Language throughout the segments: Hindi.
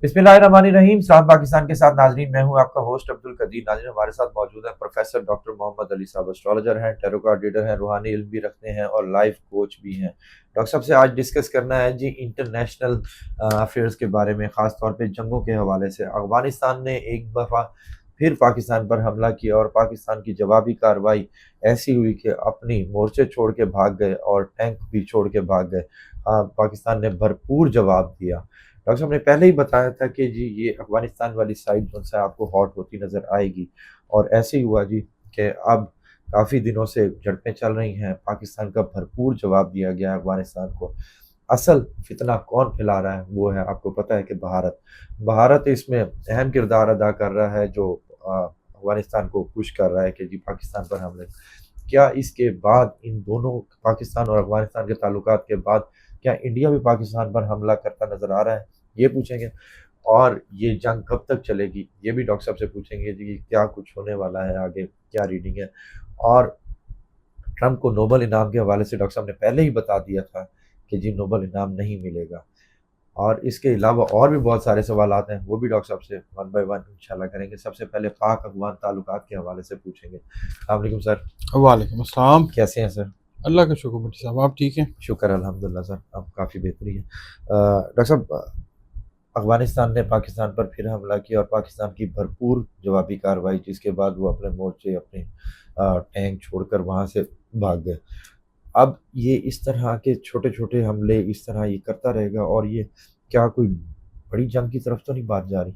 बिस्मिल्लाहिर्रहमानिर्रहीम। सलाम पाकिस्तान के साथ नाजरीन, मैं हूं आपका होस्ट अब्दुल कदीर। नाजरीन, हमारे साथ मौजूद है प्रोफेसर डॉक्टर मोहम्मद अली साहब। एस्ट्रोलॉजर हैं, टैरो कार्ड रीडर हैं, रूहानी इल्म भी रखते हैं और लाइफ कोच भी हैं। डॉक्टर साहब से आज डिस्कस करना है जी इंटरनेशनल अफेयर्स के बारे में, ख़ास तौर पे जंगों के हवाले से। अफगानिस्तान ने एक दफ़ा फिर पाकिस्तान पर हमला किया और पाकिस्तान की जवाबी कार्रवाई ऐसी हुई कि अपनी मोर्चे छोड़ के भाग गए और टैंक भी छोड़ के भाग गए। पाकिस्तान ने भरपूर जवाब दिया। डॉक्टर साहब ने पहले ही बताया था कि जी ये अफगानिस्तान वाली साइड जो है आपको हॉट होती नज़र आएगी, और ऐसे ही हुआ जी कि अब काफ़ी दिनों से झड़पें चल रही हैं। पाकिस्तान का भरपूर जवाब दिया गया है अफगानिस्तान को। असल फितना कौन फैला रहा है वो है, आपको पता है कि भारत इसमें अहम किरदार अदा कर रहा है, जो अफगानिस्तान को पुश कर रहा है कि जी पाकिस्तान पर हमले। क्या इसके बाद इन दोनों पाकिस्तान और अफगानिस्तान के ताल्लुकात के बाद क्या इंडिया भी पाकिस्तान पर हमला करता नजर आ रहा है, ये पूछेंगे। और ये जंग कब तक चलेगी ये भी डॉक्टर साहब से पूछेंगे जी, क्या कुछ होने वाला है आगे, क्या रीडिंग है। और ट्रंप को नोबल इनाम के हवाले से डॉक्टर साहब ने पहले ही बता दिया था कि जी नोबल इनाम नहीं मिलेगा। और इसके अलावा और भी बहुत सारे सवालात हैं, वो भी डॉक्टर साहब से वन बाय वन इंशाल्लाह करेंगे। सबसे पहले पाक अफगान ताल्लुकात के हवाले से पूछेंगे। अस्सलाम वालेकुम सर। वालेकुम अस्सलाम। कैसे हैं सर? अल्लाह का शुक्र भट्टी साहब, आप ठीक हैं? शुक्र अल्हम्दुलिल्लाह सर, अब काफ़ी बेहतरी है। डॉक्टर साहब, अफगानिस्तान ने पाकिस्तान पर फिर हमला किया और पाकिस्तान की भरपूर जवाबी कार्रवाई, जिसके बाद वो अपने मोर्चे, अपने टैंक छोड़कर वहाँ से भाग गए। अब ये इस तरह के छोटे छोटे हमले इस तरह ये करता रहेगा, और ये क्या कोई बड़ी जंग की तरफ तो नहीं बात जा रही?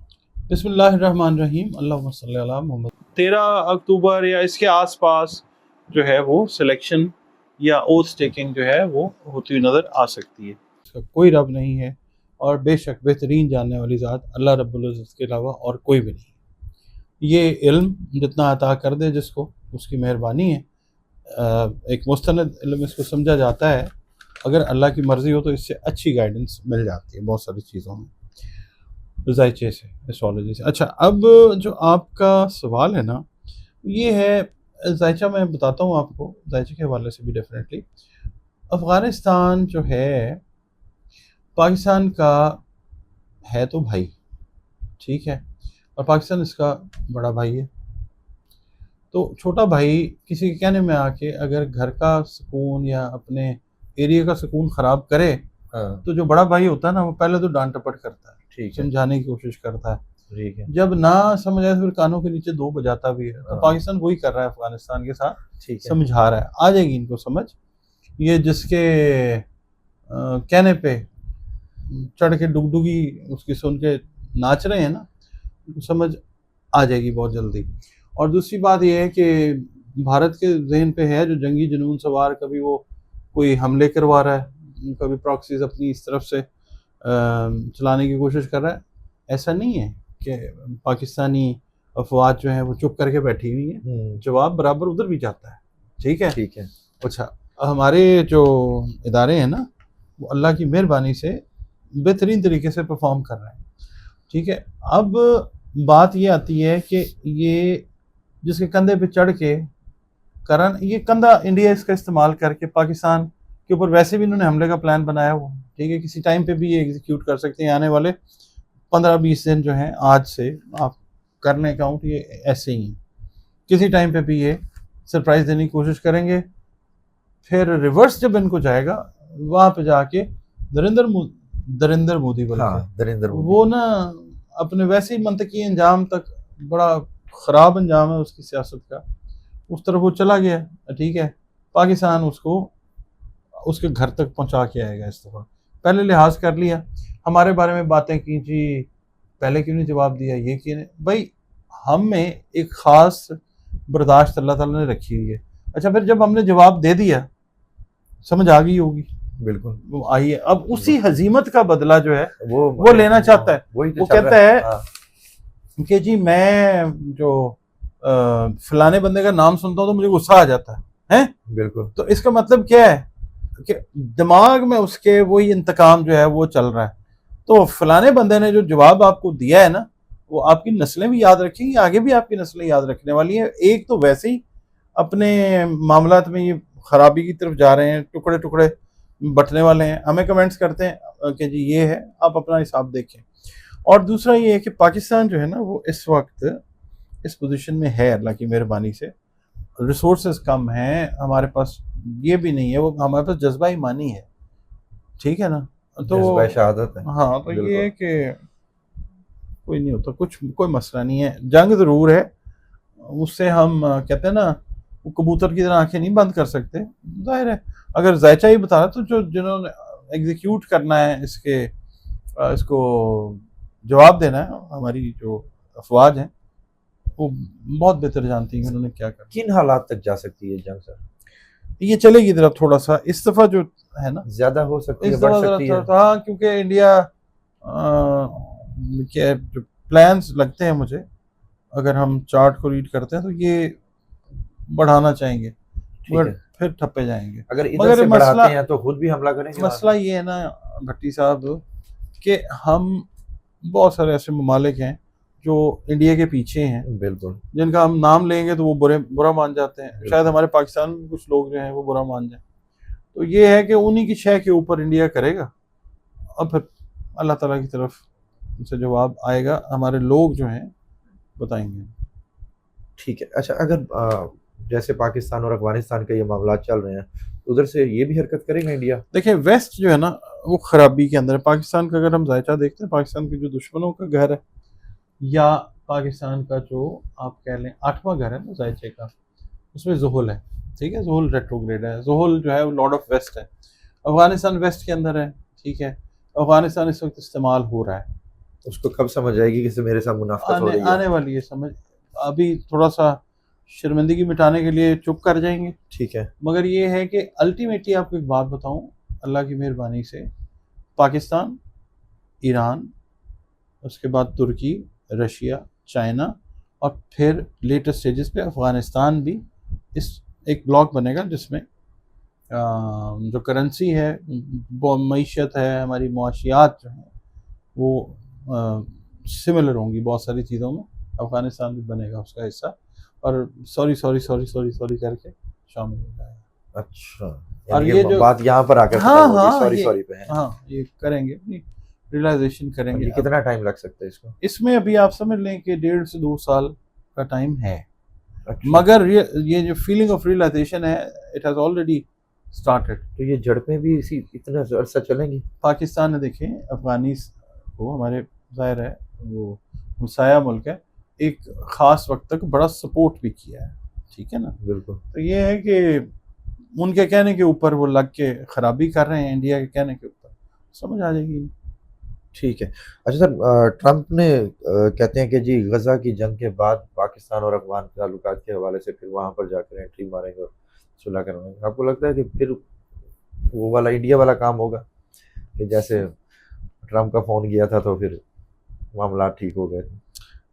बिस्मिल्लाहिर्रहमानिर्रहीम, अल्लाहुम्मा सल्ली अला मोहम्मद। 13 अक्टूबर या इसके आसपास जो है वो सिलेक्शन या ओथ टेकिंग जो है वो होती हुई नज़र आ सकती है। इसका कोई रब नहीं है और बेशक बेहतरीन जानने वाली ज़ात अल्लाह रब्बुल इज़्ज़त के अलावा और कोई भी नहीं। ये इल्म जितना अता कर दे जिसको, उसकी मेहरबानी है। एक मुस्तनद इल्म इसको समझा जाता है। अगर अल्लाह की मर्ज़ी हो तो इससे अच्छी गाइडेंस मिल जाती है बहुत सारी चीज़ों में, जायचे से, एस्ट्रोलॉजी से। अच्छा, अब जो आपका सवाल है ना, ये है जायचा। मैं बताता हूँ आपको जायचे के हवाले से भी डेफिनेटली। अफ़गानिस्तान जो है पाकिस्तान का है तो भाई, ठीक है, और पाकिस्तान इसका बड़ा भाई है। तो छोटा भाई किसी के कहने में आके अगर घर का सुकून या अपने एरिया का सुकून ख़राब करे, तो जो बड़ा भाई होता है ना, वो पहले तो डांट टपट करता है, ठीक है, समझाने की कोशिश करता है। ठीक है, जब ना समझ आए तो फिर कानों के नीचे दो बजाता भी है। तो पाकिस्तान वही कर रहा है अफगानिस्तान के साथ, ठीक है। समझा रहा है। आ जाएगी इनको समझ, ये जिसके कहने पे चढ़ के डुगडुगी उसकी सुन के नाच रहे हैं ना, उनको समझ आ जाएगी बहुत जल्दी। और दूसरी बात यह है कि भारत के जहन पे है जो जंगी जुनून सवार, कभी वो कोई हमले करवा रहा है, कभी प्रॉक्सीज अपनी इस तरफ से चलाने की कोशिश कर रहा है। ऐसा नहीं है कि पाकिस्तानी अफवाज जो है वो चुप करके बैठी हुई है, जवाब बराबर उधर भी जाता है। ठीक है, ठीक है। अच्छा, हमारे जो इदारे हैं ना, वो अल्लाह की मेहरबानी से बेहतरीन तरीके से परफॉर्म कर रहे हैं। ठीक है, अब बात ये आती है कि ये जिसके कंधे पे चढ़ के करन, ये कंधा इंडिया इसका इस्तेमाल करके पाकिस्तान के ऊपर वैसे भी इन्होंने हमले का प्लान बनाया हुआ, ठीक है, किसी टाइम पे भी ये एग्जीक्यूट कर सकते हैं। आने वाले 15-20 दिन जो हैं आज से आप करने काउंट, ये ऐसे ही हैं, किसी टाइम पे भी ये सरप्राइज देने की कोशिश करेंगे। फिर रिवर्स जब इनको जाएगा, वहाँ पे जाके नरेंद्र मोदी बोलते हैं, नरेंद्र मोदी वो ना अपने वैसे ही मंतकी अंजाम तक, बड़ा ख़राब अंजाम है उसकी सियासत का, उस तरफ वो चला गया। ठीक है, पाकिस्तान उसको उसके घर तक पहुंचा के आएगा इस दफ़ा। पहले लिहाज कर लिया, हमारे बारे में बातें की जी, पहले क्यों नहीं जवाब दिया, ये क्यों नहीं। भाई, हम में एक ख़ास बर्दाश्त अल्लाह ताला ने रखी हुई है। अच्छा, फिर जब हमने जवाब दे दिया, समझ आ गई होगी, बिल्कुल वो आई है। अब उसी हजीमत का बदला जो है वो लेना चाहता है। वो कहता है कि जी मैं जो फलाने बंदे का नाम सुनता हूँ तो मुझे गुस्सा आ जाता है। बिल्कुल। तो इसका मतलब क्या है कि दिमाग में उसके वही इंतकाम जो है वो चल रहा है। तो फलाने बंदे ने जो जवाब आपको दिया है ना, वो आपकी नस्लें भी याद रखेंगी, आगे भी आपकी नस्लें याद रखने वाली हैं। एक तो वैसे ही अपने मामलात में ये खराबी की तरफ जा रहे हैं, टुकड़े टुकड़े बटने वाले हैं। हमें कमेंट्स करते हैं कि जी ये है, आप अपना हिसाब देखें। और दूसरा ये है कि पाकिस्तान जो है ना वो इस वक्त इस पोजीशन में है अल्लाह की मेहरबानी से, रिसोर्सेज कम हैं हमारे पास, ये भी नहीं है, वो हमारे पास जज्बा ईमानी है, ठीक है ना। तो जज्बा शहादत है। हाँ, तो बिल्कुल। ये है कि कोई नहीं होता, कुछ कोई मसला नहीं है, जंग ज़रूर है, उससे हम कहते हैं ना वो कबूतर की तरह आंखें नहीं बंद कर सकते, जाहिर है। अगर जायचा ही बता रहा तो जो जिन्होंने एग्जीक्यूट करना है इसको जवाब देना है, हमारी जो अफवाज हैं वो बहुत बेहतर जानती हैं कि उन्होंने क्या करना। किन हालात तक जा सकती है जंग सर? ये चलेगी जरा थोड़ा सा, इस दफा जो है ना ज्यादा हो सकती है, इस बढ़ दफा सकती है? जरा हाँ, क्योंकि इंडिया के जो प्लान्स लगते हैं मुझे, अगर हम चार्ट को रीड करते हैं तो ये बढ़ाना चाहेंगे, ठीक मगर है। फिर ठप्पे जाएंगे। अगर इधर मगर से मसला बढ़ाते हैं तो खुद भी हमला करेंगे वहाँ मसला ये है ना भट्टी साहब कि हम बहुत सारे ऐसे ममालिक हैं जो इंडिया के पीछे हैं, से? बिल्कुल। जिनका हम नाम लेंगे तो वो बुरा मान जाते हैं, बिल्कुल। शायद हमारे पाकिस्तान में कुछ लोग जो हैं वो बुरा मान जाए। तो ये है कि उन्हीं की शय के ऊपर इंडिया करेगा, अब फिर अल्लाह ताला की तरफ उनसे जवाब आएगा, हमारे लोग जो हैं बताएंगे। ठीक है। अच्छा, अगर जैसे पाकिस्तान और अफगानिस्तान के ये मामला चल रहे हैं, उधर से ये भी हरकत करेगा इंडिया? देखिए वेस्ट जो है ना वो खराबी के अंदर है। पाकिस्तान का अगर हम जायचा देखते हैं, पाकिस्तान के जो दुश्मनों का घर है, या पाकिस्तान का जो आप कह लें 8वां घर है ना जायचे का, उसमें जोहल है, ठीक है, जोहल रेट्रोग्रेड है, जोहल जो है वो लॉर्ड ऑफ वेस्ट है, अफगानिस्तान वेस्ट के अंदर है, ठीक है। अफगानिस्तान इस वक्त इस्तेमाल हो रहा है, उसको कब समझ आएगी कि मेरे साथ मुनाफकत हो रही है? आने वाली है समझ, अभी थोड़ा सा शर्मिंदगी मिटाने के लिए चुप कर जाएंगे, ठीक है। मगर ये है कि अल्टीमेटली आपको एक बात बताऊं, अल्लाह की मेहरबानी से पाकिस्तान, ईरान, उसके बाद तुर्की, रशिया, चाइना, और फिर लेटेस्ट स्टेजेस पे अफगानिस्तान भी इस एक ब्लॉक बनेगा जिसमें जो करेंसी है, मईशत है, हमारी मुआशियात जो हैं वो सिमिलर होंगी बहुत सारी चीज़ों में, अफगानिस्तान भी बनेगा उसका हिस्सा, और sorry sorry sorry sorry sorry करके शामिल हो जाएगा। अच्छा, और यानी ये कि जो बात यहाँ पर आकर हाँ खत्म होगी, हाँ सॉरी ये सॉरी पे है। हाँ ये करेंगे, अपनी रियलाइजेशन और करेंगे। ये कितना टाइम लग सकता है इसको? इसमें अभी आप समझ लें कि 1.5 से 2 साल का टाइम है, अच्छा। मगर ये जो फीलिंग ऑफ रियलाइजेशन है इट हैज़ ऑलरेडी स्टार्टेड। तो ये झड़पें भी इसी इतना अरसा चलेंगी? पाकिस्तान ने देखें अफगानिस को, हमारे ज़ाहिर है वो हमसाया मुल्क है, एक ख़ास वक्त तक बड़ा सपोर्ट भी किया है, ठीक है ना। बिल्कुल। तो ये है कि उनके कहने के ऊपर वो लग के ख़राबी कर रहे हैं, इंडिया के कहने के ऊपर समझ आ जाएगी। ठीक है। अच्छा सर, ट्रंप ने कहते हैं कि जी गजा की जंग के बाद पाकिस्तान और अफगान ताल्लुकात के हवाले से फिर वहाँ पर जाकर एंट्री मारेंगे और सुलह करवाएंगे। आपको लगता है कि फिर वो वाला इंडिया वाला काम होगा कि जैसे ट्रंप का फ़ोन गया था तो फिर मामला ठीक हो गए थे?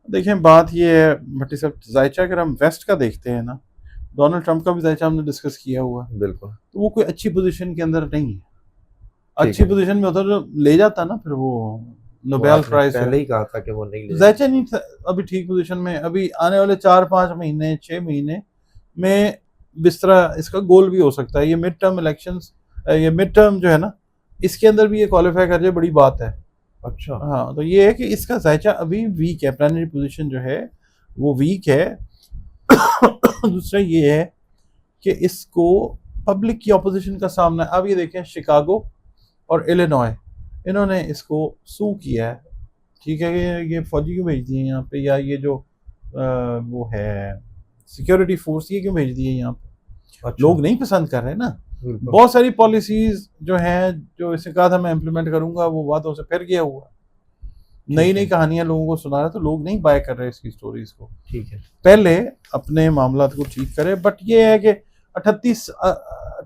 देखें बात ये है भट्टी साहब, जायचा अगर हम वेस्ट का देखते हैं ना, डोनाल्ड ट्रंप का भी जायचा हमने डिस्कस किया हुआ है, बिल्कुल। तो वो कोई अच्छी पोजीशन के अंदर नहीं है। अच्छी पोजीशन में होता तो ले जाता ना, फिर वो नोबेल प्राइज पहले ही कहा था कि वो नहीं ले जायचा नहीं था अभी ठीक पोजीशन में। अभी आने वाले 4-5 महीने 6 महीने में बिस्तरा इसका गोल भी हो सकता है। ये मिड टर्म इलेक्शंस, ये मिड टर्म जो है ना, इसके अंदर भी ये क्वालिफाई कर जाए, बड़ी बात है। अच्छा। हाँ, तो ये है कि इसका जायचा अभी वीक है, प्लानरी पोजीशन जो है वो वीक है। दूसरा ये है कि इसको पब्लिक की अपोजिशन का सामना, अब ये देखें शिकागो और इलिनॉय, इन्होंने इसको सू किया है, ठीक है, ये फौजी क्यों भेज दिए यहाँ पे, या ये जो वो है सिक्योरिटी फोर्स, ये क्यों भेज दिए यहाँ पे? अच्छा। लोग नहीं पसंद कर रहे हैं ना। बिल्कुल। बहुत सारी पॉलिसीज जो हैं, जो इसने कहा था मैं इम्प्लीमेंट करूंगा, वो बातों से फिर गया हुआ, नई नई कहानियां लोगों को सुना रहा है, तो लोग नहीं बाय कर रहे इसकी स्टोरीज को। ठीक है। पहले अपने मामला को ठीक करे, बट ये है कि 38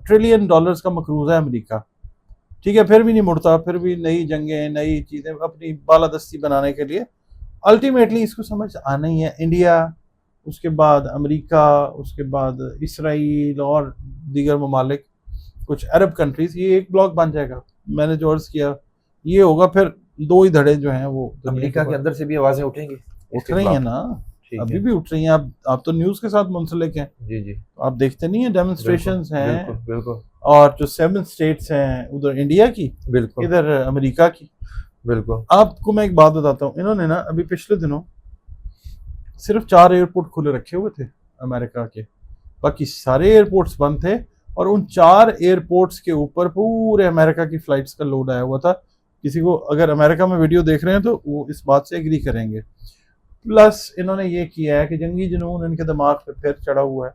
ट्रिलियन डॉलर्स का मकरूजा है अमेरिका, ठीक है, फिर भी नहीं मुड़ता, फिर भी नई जंगें, नई चीज़ें अपनी बालादस्ती बनाने के लिए अल्टीमेटली इसको समझ आना ही है। इंडिया, उसके बाद अमेरिका, उसके बाद इसराइल और दीगर ममालिक, कुछ अरब कंट्रीज, ये एक ब्लॉक बन जाएगा। मैंने जो अर्ज किया ये होगा, फिर 2 ही धड़े जो हैं वो अमेरिका के अंदर से भी आवाजें उठेंगी? उठ रही हैं ना, अभी भी उठ रही हैं। आप तो न्यूज़ के साथ मुंसलिक हैं, जी जी, आप देखते नहीं है डेमोन्स्ट्रेशंस हैं। बिल्कुल बिल्कुल। और जो 7 स्टेट्स हैं, उधर इंडिया की, बिल्कुल। इधर अमेरिका की, बिल्कुल। आपको मैं एक बात बताता हूँ, इन्होंने ना अभी पिछले दिनों सिर्फ 4 एयरपोर्ट खुले रखे हुए थे अमेरिका के, बाकी सारे एयरपोर्ट्स बंद थे, और उन 4 एयरपोर्ट्स के ऊपर पूरे अमेरिका की फ्लाइट्स का लोड आया हुआ था। किसी को अगर अमेरिका में वीडियो देख रहे हैं तो वो इस बात से एग्री करेंगे। प्लस इन्होंने ये किया है कि जंगी जुनून इनके दिमाग पे फिर चढ़ा हुआ है,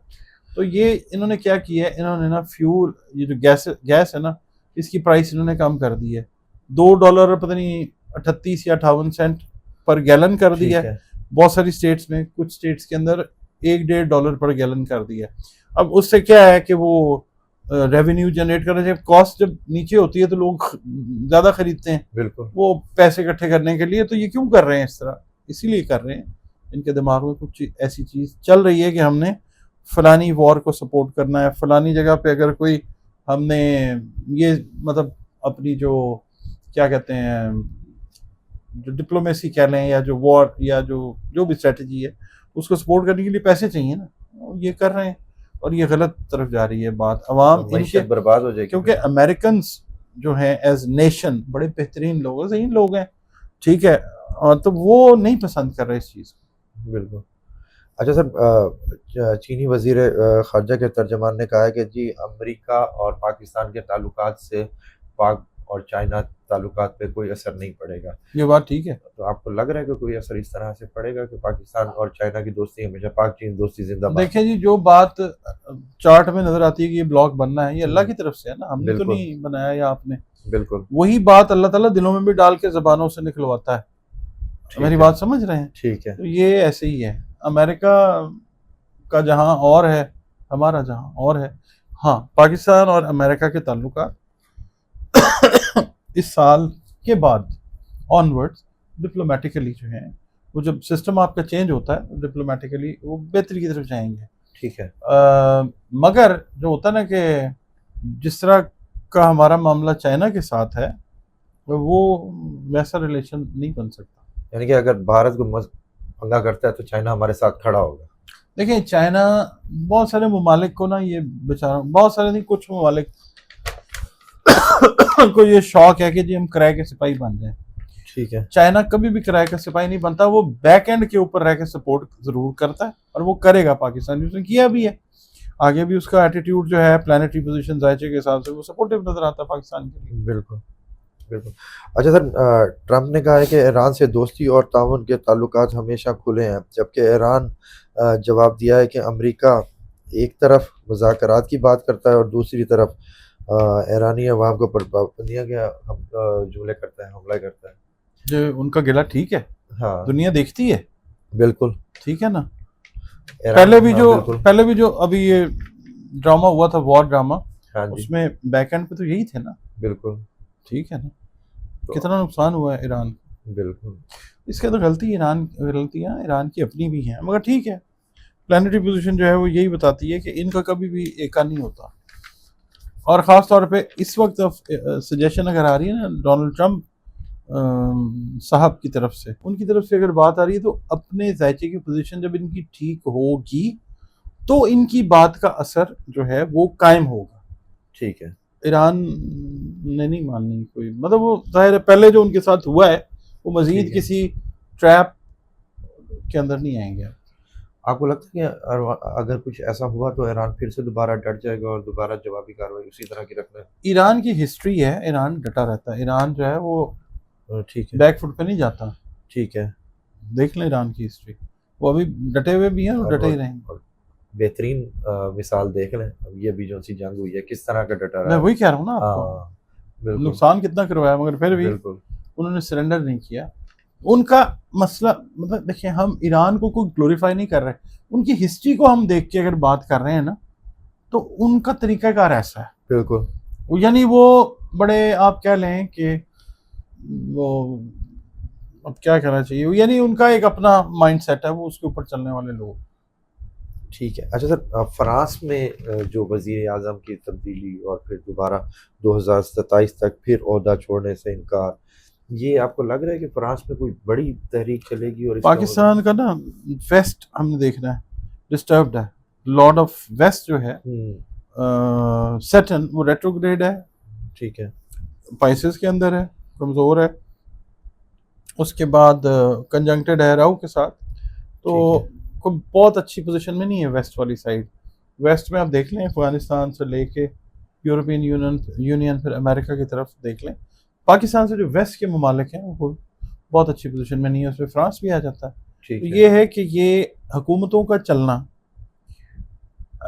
तो ये इन्होंने क्या किया है, इन्होंने ना फ्यूल, ये जो गैस है ना, इसकी प्राइस इन्होंने कम कर दी है। $2 पता नहीं 38 या 58 सेंट पर गैलन कर ठीक दिया है। है। बहुत सारी स्टेट्स में, कुछ स्टेट्स के अंदर $1-1.5 पर गैलन कर दिया। अब उससे क्या है कि वो रेवेन्यू जनरेट करने से, कॉस्ट जब नीचे होती है तो लोग ज्यादा खरीदते हैं, बिल्कुल। वो पैसे इकट्ठे करने के लिए। तो ये क्यों कर रहे हैं इस तरह? इसीलिए कर रहे हैं, इनके दिमाग में कुछ ऐसी चीज चल रही है कि हमने फलानी वॉर को सपोर्ट करना है, फलानी जगह पे अगर कोई हमने ये मतलब अपनी जो क्या कहते हैं, जो डिप्लोमेसी कह लें या जो वॉर या जो भी स्ट्रेटजी है उसको सपोर्ट करने के लिए पैसे चाहिए ना, ये कर रहे हैं। और ये गलत तरफ जा रही है बात, अवाम तो इनके, मईशत बर्बाद हो जाएगी। क्योंकि अमेरिकन जो हैं एज नेशन बड़े बेहतरीन लोग हैं, सही लोग हैं, ठीक है, और तो वो नहीं पसंद कर रहे इस चीज़ को। बिल्कुल। अच्छा सर, चीनी वजीर खारजा के तर्जमान ने कहा है कि जी अमेरिका और पाकिस्तान के ताल्लुकात से पाक और चाइना ताल्लुकात पे कोई असर नहीं पड़ेगा। ये बात ठीक है। तो आपको लग रहा है कि कोई असर इस तरह से पड़ेगा कि पाकिस्तान और चाइना की दोस्ती हमेशा, पाक चीन दोस्ती जिंदाबाद? देखिए जी, जो बात चार्ट में नजर आती है कि ये ब्लॉक बनना है, ये अल्लाह की तरफ से है ना, हमने तो बिल्कुल। नहीं बनाया या आपने। बिल्कुल। वही बात अल्लाह ताला दिलों में भी डाल के जबानों से निकलवाता है। ठीक मेरी है। बात समझ रहे हैं? ठीक है। तो ये ऐसे ही है, अमेरिका का जहां और है, हमारा जहां और है। हाँ, पाकिस्तान और अमेरिका के ताल्लुकात इस साल के बाद ऑनवर्ड्स डिप्लोमेटिकली जो है, वो जब सिस्टम आपका चेंज होता है डिप्लोमेटिकली, वो बेहतरी की तरफ जाएंगे। ठीक है। मगर जो होता है ना कि जिस तरह का हमारा मामला चाइना के साथ है, वो वैसा रिलेशन नहीं बन सकता। यानी कि अगर भारत को पंगा करता है तो चाइना हमारे साथ खड़ा होगा। देखिए, चाइना बहुत सारे ममालिक को ना, ये बेचारा, बहुत सारे नहीं, कुछ ममालिक को ये शौक है कि जी हम किराए के सिपाही बन जाएं। ठीक है। चाइना कभी भी किराए का सिपाही नहीं बनता, वो बैक एंड के ऊपर रह के सपोर्ट जरूर करता है, और वो करेगा। पाकिस्तान उसने किया भी है, आगे भी उसका एटीट्यूड जो है प्लानिटरी पोजीशन जायचे के हिसाब से वो सपोर्टिव नजर आता है पाकिस्तान के लिए। बिल्कुल। बिल्कुल। अच्छा सर, ट्रंप ने कहा है कि ईरान से दोस्ती और ताउन के ताल्लुकात हमेशा खुले हैं, जबकि ईरान जवाब दिया है कि अमेरिका एक तरफ मुज़ाकरात की बात करता है और दूसरी तरफ ईरानी अवाम को पाबंदियां के जुमले करता है, हमला करता है। जो उनका गिला ठीक है, हाँ। दुनिया देखती है, बिल्कुल। ठीक है ना। ईरान, पहले भी जो अभी ये ड्रामा हुआ था, वॉर ड्रामा, हाँ जी। उसमें बैक एंड पे तो यही थे ना। बिल्कुल। ठीक है ना। तो कितना नुकसान हुआ है ईरान को। बिल्कुल। इसके तो गलतियां ईरान की अपनी भी हैं, मगर ठीक है, प्लानिटरी पोजीशन जो है वो यही बताती है कि इनका कभी भी एका नहीं होता। और ख़ास तौर पे इस वक्त सजेशन अगर आ रही है ना डोनाल्ड ट्रंप साहब की तरफ से, उनकी तरफ से अगर बात आ रही है, तो अपने जायचे की पोजीशन जब इनकी ठीक होगी तो इनकी बात का असर जो है वो कायम होगा। ठीक है। ईरान ने नहीं माननी कोई, मतलब वो जाहिर है पहले जो उनके साथ हुआ है वो मजीद किसी ट्रैप के अंदर नहीं आएंगे। आपको लगता है कि अगर कुछ ऐसा हुआ तो ईरान फिर से दोबारा डट जाएगा और दोबारा जवाबी कार्रवाई उसी तरह की रखना है? ईरान की हिस्ट्री है, ईरान डटा रहता है, ईरान जो है वो ठीक है। बैक फुट पे नहीं जाता। ठीक है। देख लें ईरान की हिस्ट्री, वो अभी डटे हुए भी हैं और डटे ही रहेंगे। बेहतरीन मिसाल देख लें, अब ये भी जो सी जंग हुई है किस तरह का डटा रहा मैं है। वही कह रहा हूँ ना आपको, बिल्कुल। नुकसान कितना करवाया, मगर फिर भी बिल्कुल। उन्होंने सरेंडर नहीं किया। उनका मसला, मतलब देखिए, हम ईरान को कोई ग्लोरीफाई नहीं कर रहे, उनकी हिस्ट्री को हम देख के अगर बात कर रहे हैं ना, तो उनका तरीकाकार ऐसा है। बिल्कुल। यानी वो बड़े, आप कह लें कि वो, अब क्या कहना चाहिए, यानी उनका एक अपना माइंड सेट है, वो उसके ऊपर चलने वाले लोग। ठीक है। अच्छा सर, फ्रांस में जो वज़ीर आज़म की तब्दीली और फिर दोबारा 2027 तक फिर ओहदा छोड़ने से इनकार, ये आपको लग रहा है कि फ्रांस में कोई बड़ी तहरीक चलेगी? और पाकिस्तान का ना वेस्ट हमने देखना है, डिस्टर्ब्ड है। लॉर्ड ऑफ वेस्ट जो है सैटर्न, वो रेट्रोग्रेड है। ठीक है। पाइसेस के अंदर है, कमज़ोर है। उसके बाद कंजंक्टेड है राहु के साथ, तो ठीक है। कोई बहुत अच्छी पोजीशन में नहीं है वेस्ट वाली साइड। वेस्ट में आप देख लें, अफगानिस्तान से लेके यूरोपियन यूनियन फिर अमेरिका की तरफ देख लें। पाकिस्तान से जो वेस्ट के ममालिक हैं वो बहुत अच्छी पोजीशन में नहीं है, उसमें फ्रांस भी आ जाता है। ठीक तो है। ये है कि ये हुकूमतों का चलना,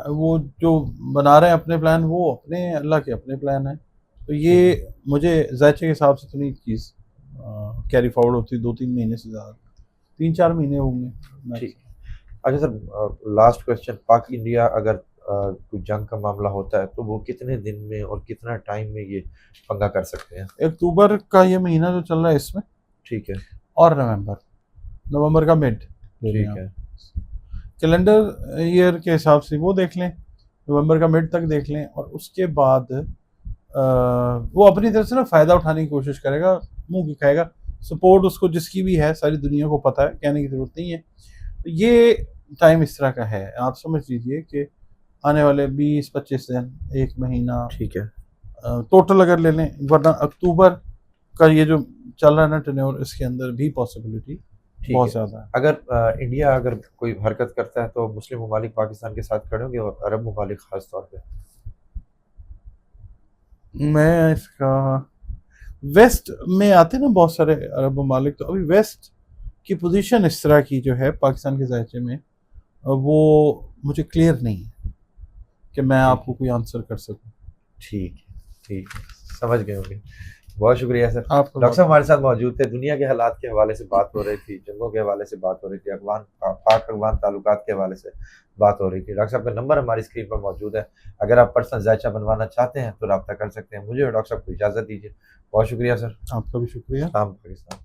वो जो बना रहे हैं अपने प्लान, वो अपने अल्लाह के अपने प्लान है। तो ये ठीक है। मुझे जायचे के हिसाब से तो नहीं चीज़ कैरी फॉरवर्ड होती 2-3 महीने से ज़्यादा, 3-4 महीने होंगे ठीक मैक्स। है। अच्छा सर, लास्ट क्वेश्चन, पाक इंडिया अगर कोई जंग का मामला होता है तो वो कितने दिन में और कितना टाइम में ये पंगा कर सकते हैं? अक्टूबर का ये महीना जो चल रहा है इसमें, ठीक है। और नवंबर का मिड ले लें ठीक आप, है। कैलेंडर ईयर के हिसाब से वो देख लें, नवंबर का मिड तक देख लें। और उसके बाद वो अपनी तरफ से ना फ़ायदा उठाने की कोशिश करेगा, मुंह की खाएगा। सपोर्ट उसको जिसकी भी है सारी दुनिया को पता है, कहने की ज़रूरत नहीं है। तो ये टाइम इस तरह का है, आप समझ लीजिए कि आने वाले 20-25 दिन, 1 महीना ठीक है। टोटल अगर ले लें, वरना अक्टूबर का ये जो चल रहा है ना टेन्योर, इसके अंदर भी पॉसिबिलिटी ठीक बहुत है। ज़्यादा है। अगर इंडिया अगर कोई हरकत करता है तो मुस्लिम ममालिक पाकिस्तान के साथ खड़े होंगे और अरब ममालिक खास तौर पे? मैं इसका, वेस्ट में आते हैं ना बहुत सारे अरब ममालिक, तो अभी वेस्ट की पोजीशन इस तरह की जो है पाकिस्तान के जायचे में, वो मुझे क्लियर नहीं है कि मैं ठीक आपको है। कोई आंसर कर सकूं। ठीक है। ठीक है। समझ गए होंगे। बहुत शुक्रिया सर। आपका डॉक्टर साहब बहुत हमारे साथ मौजूद थे, दुनिया के हालात के हवाले से बात हो रही थी, जंगों के हवाले से बात हो रही थी, अफगान पाक अफगान ताल्लुकात के हवाले से बात हो रही थी। डॉक्टर साहब का नंबर हमारी स्क्रीन पर मौजूद है, अगर आप पर्सनल जायचा बनवाना चाहते हैं तो रब्ता कर सकते हैं। मुझे और डॉक्टर साहब को इजाज़त दीजिए। बहुत शुक्रिया सर। आपका भी शुक्रिया। सलाम पाकिस्तान।